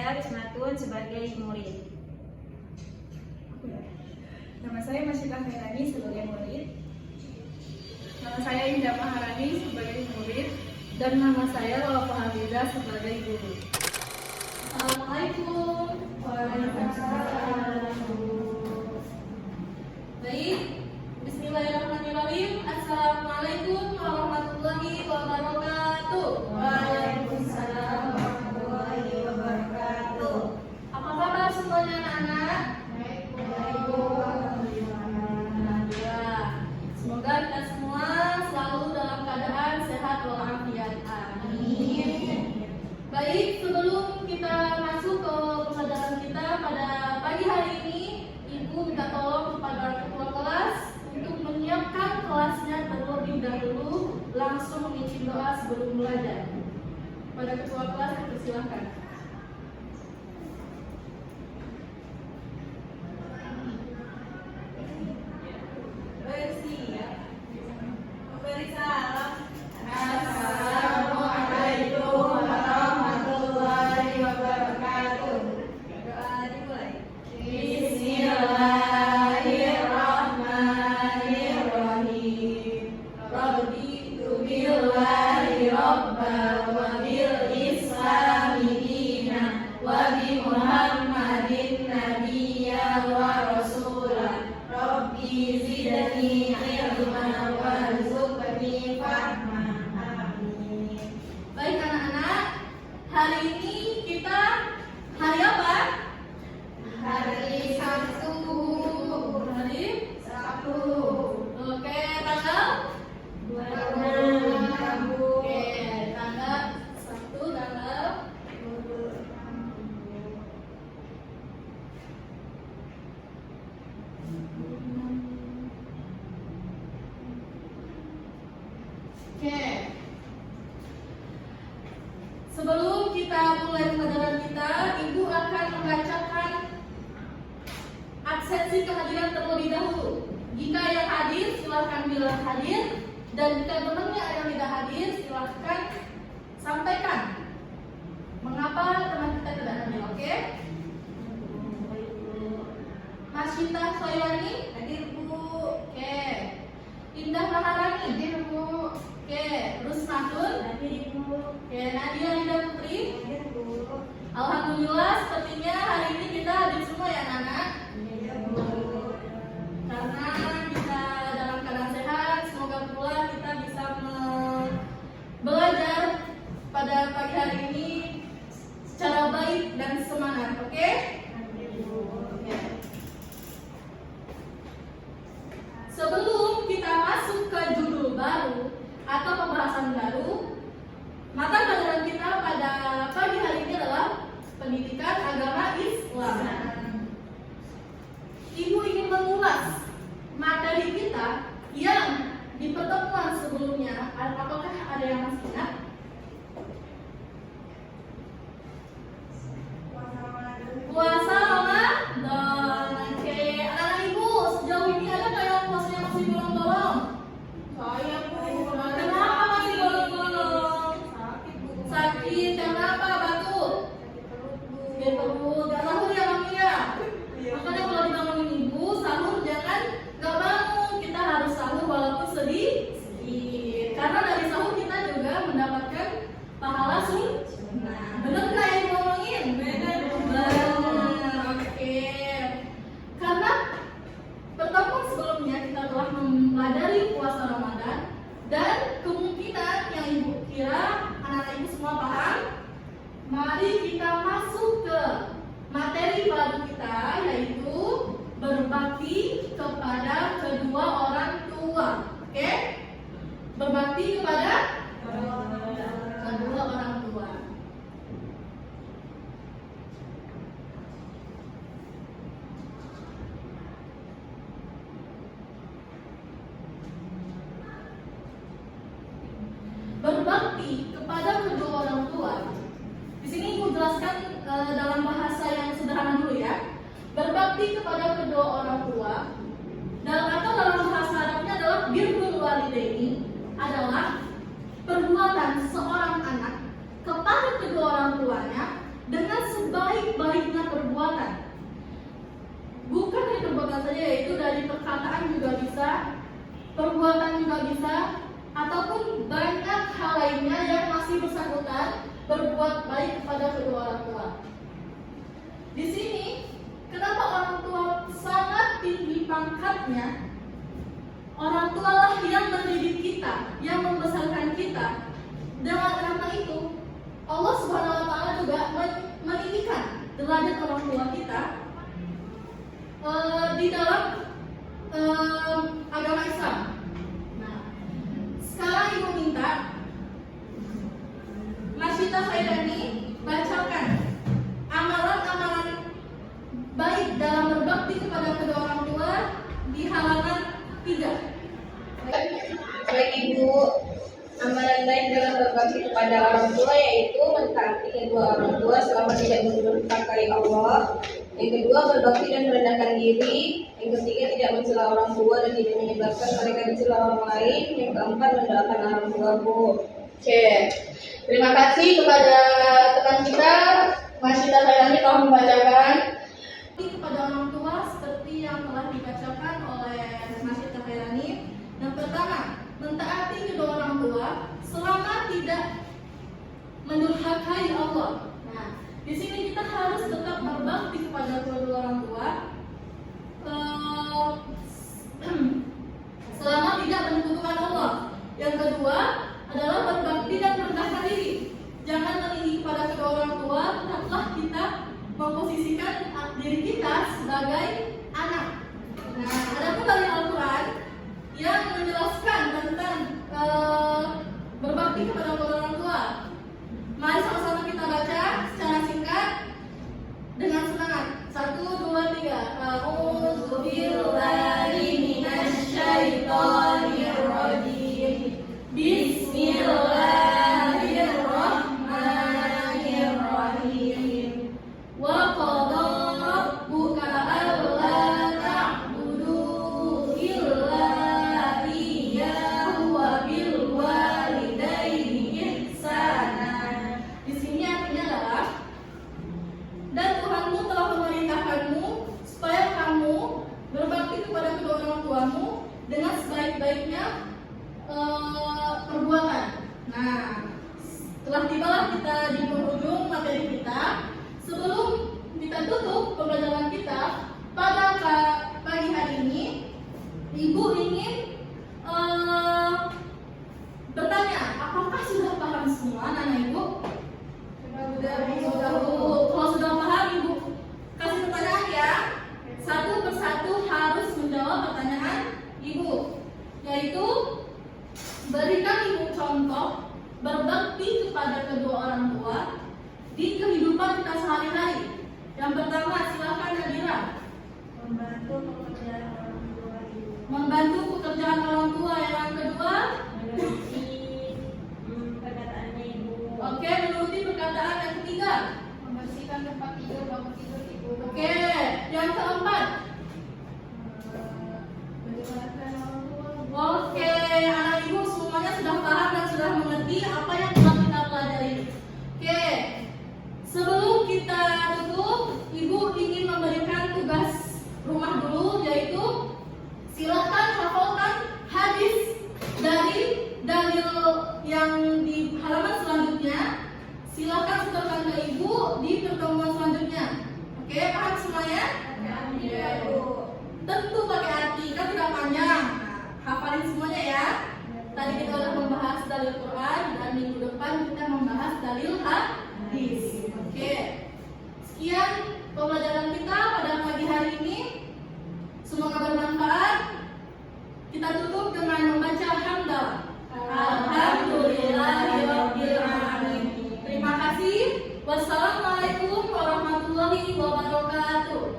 Faizal Cismatun sebagai murid. Nama saya Masyitah Khairani sebagai murid. Nama saya Indah Maharani sebagai murid. Dan nama saya Lola Hafizah sebagai guru. Assalamualaikum. Waalaikumsalam. Baik, bismillahirrahmanirrahim. Assalamualaikum warahmatullahi wabarakatuh. Waalaikumsalam warahmatullahi wabarakatuh. Apa kabar semuanya anak-anak? Alhamdulillah. Semoga kita semua selalu dalam keadaan sehat walafiat. Amin. Baik, sebelum kita masuk ke pelajaran kita pada pagi hari ini, Ibu minta tolong kepada ketua kelas untuk menyiapkan kelasnya terlebih dahulu, langsung mengisi doa sebelum belajar. Pada ketua kelas, dipersilahkan. Beri salam. Assalamualaikum warahmatullahi wabarakatuh. Doa dimulai. Bismillahirrahmanirrahim. Raditu billahi rabban wa bil islami dinan wa bi Muhammadin nabiyyan wa rasulan. Rabbi zidni ilman warzuqni fahman. Amin. Baik anak-anak, hari ini kita hari apa? Hari Sabtu. Hari Sabtu. Oke, tanggal? Oke, tanggal Sabtu, tanggal Oke. Sebelum kita mulai pelajaran kita, Ibu akan membacakan absensi kehadiran terlebih dahulu. Jika yang hadir, silahkan bilang hadir. Dan jika temannya yang tidak hadir, silahkan sampaikan mengapa teman kita tidak hadir. Oke? Masyitah Khairani Hadir Bu. Oke. Indah Maharani Hadir Bu. Oke. Rusmatun Hadir Bu. Oke. Nadia Linda Putri. Hadir Bu. Alhamdulillah, sepertinya hari ini kita hadir semua ya anak-anak. Hadir Bu. Karena kita dalam keadaan sehat, semoga pula kita bisa belajar pada pagi hari ini secara baik dan semangat. Oke? Hadir Bu. Oke. Sebelum kita masuk ke judul baru atau pembahasan baru, mata pelajaran kita pada pagi hari ini adalah pendidikan agama Islam. Ibu ingin mengulas materi kita yang di pertemuan sebelumnya. Apakah ada yang masih ingat? Puasa Ramadan. Oke, anak-anak ibu, sejauh ini ada nggak yang puasanya masih bolong-bolong? Saya Bu. Kenapa masih bolong-bolong? Sakit Bu. Sakit, kenapa batuk? Sakit perut Bu. Sakit perut, gak sahur ya mami ya? Iya. Makanya kalau dibangunin ibu, sahur jangan gak bangun. Kita harus sahur walaupun sedikit. Karena dari sahur kita juga mendapatkan pahala sunnah. Bener nggak yang ngomongin? Bener, Bu. Bener, oke. Karena pertemuan sebelumnya kita telah mempelajari puasa Ramadan dan kemungkinan yang ibu kira anak-anak ibu semua paham. Mari kita masuk ke materi baru kita, yaitu berbakti kepada kedua orang tua. Oke? Berbakti kepada kedua orang tua. Berbakti kepada kedua orang tua. Di sini ibu jelaskan dalam bahasa yang sederhana dulu ya. Berbakti kepada kedua orang tua dalam bahasa Arabnya adalah birrul walidaini, adalah perbuatan seorang anak kepada kedua orang tuanya dengan sebaik perbuatan juga bisa, ataupun banyak hal lainnya yang masih bersangkutan berbuat baik kepada kedua orang tua. Di sini, kenapa orang tua sangat tinggi pangkatnya? Orang tua lah yang mendidik kita, yang membesarkan kita. Dengan karena itu, Allah Subhanahu wa Ta'ala juga meninggikan derajat orang tua kita di dalam agama Islam. Nah, sekarang ibu minta Nasyida Khairani bacakan amalan-amalan baik dalam berbakti kepada kedua orang tua di halaman 3. Baik Ibu, amalan baik dalam berbakti kepada orang tua yaitu mentaati kedua orang tua selama tidak mendurhakai Allah. Yang kedua, berbakti dan merendahkan diri. Yang ketiga, tidak mencela orang tua dan tidak menyebabkan mereka dicela orang lain. Yang keempat, mendoakan orang tua, Bu. Oke, terima kasih kepada teman kita Nasyida Khairani telah membacakan kepada orang tua seperti yang telah dibacakan oleh Nasyida Khairani. Yang pertama, mentaati kedua orang tua selama tidak mendurhakai Allah. Nah, di sini kita harus tetap berbakti kepada kedua orang tua selama tidak menyekutukan Allah. Yang kedua adalah berbakti dan merendahkan diri. Jangan meninggi kepada kedua orang tua, tetaplah kita memposisikan diri kita sebagai anak. Nah, ada pun dari Al-Quran yang menjelaskan tentang berbakti kepada kedua orang tua. Mari sama-sama kita baca secara singkat dengan semangat. 1, 2, 3. A'udzu billahi minasyaitonir rajim. Bismillahirrahmanirrahim. Wa qada rabbuka alla ta'budu illa iyyahu wa bil walidayni ihsana. Di sini artinya adalah, dan Tuhanmu telah memerintahkanmu supaya kamu berbakti kepada kedua orang tuamu dengan sebaik-baiknya perbuatan. Nah, telah tibalah kita di penghujung materi kita. Sebelum kita tutup pembelajaran kita pada pagi hari ini, Ibu ingin bertanya, apakah sudah paham semua anak Ibu? Kalau sudah paham, Ibu kasih pertanyaan ya. Satu persatu harus menjawab pertanyaan Ibu, yaitu berikan Ibu contoh berbakti kepada kedua orang tua di kehidupan kita sehari-hari. Yang pertama, silakan Nadira. Membantu pekerjaan orang tua Ibu. Membantu pekerjaan orang tua. Yang kedua, Menuruti perkataannya Ibu. oke, menuruti perkataan. Yang ketiga, Membersihkan tempat tidur, bangun tidur Ibu. oke. Yang keempat, Mendengarkan orang tua. oke, anak Ibu semuanya sudah paham dan sudah mengerti apa yang telah kita pelajari. Oke, sebelum kita tutup, Ibu ingin memberikan tugas rumah dulu, yaitu silakan hafalkan hadis dari dalil yang di halaman selanjutnya. Silakan setorkan ke Ibu di pertemuan selanjutnya. Oke, paham semuanya? Iya Ibu. Tentu pakai arti, kan tidak panjang. Hafalin semuanya ya. Tadi kita sudah membahas dalil Quran dan minggu depan kita membahas dalil hadis. Oke. Sekian pembelajaran kita pada pagi hari ini. Semoga bermanfaat. Kita tutup dengan membaca hamdalah. Alhamdulillahirabbil alamin. Terima kasih. Wassalamualaikum warahmatullahi wabarakatuh.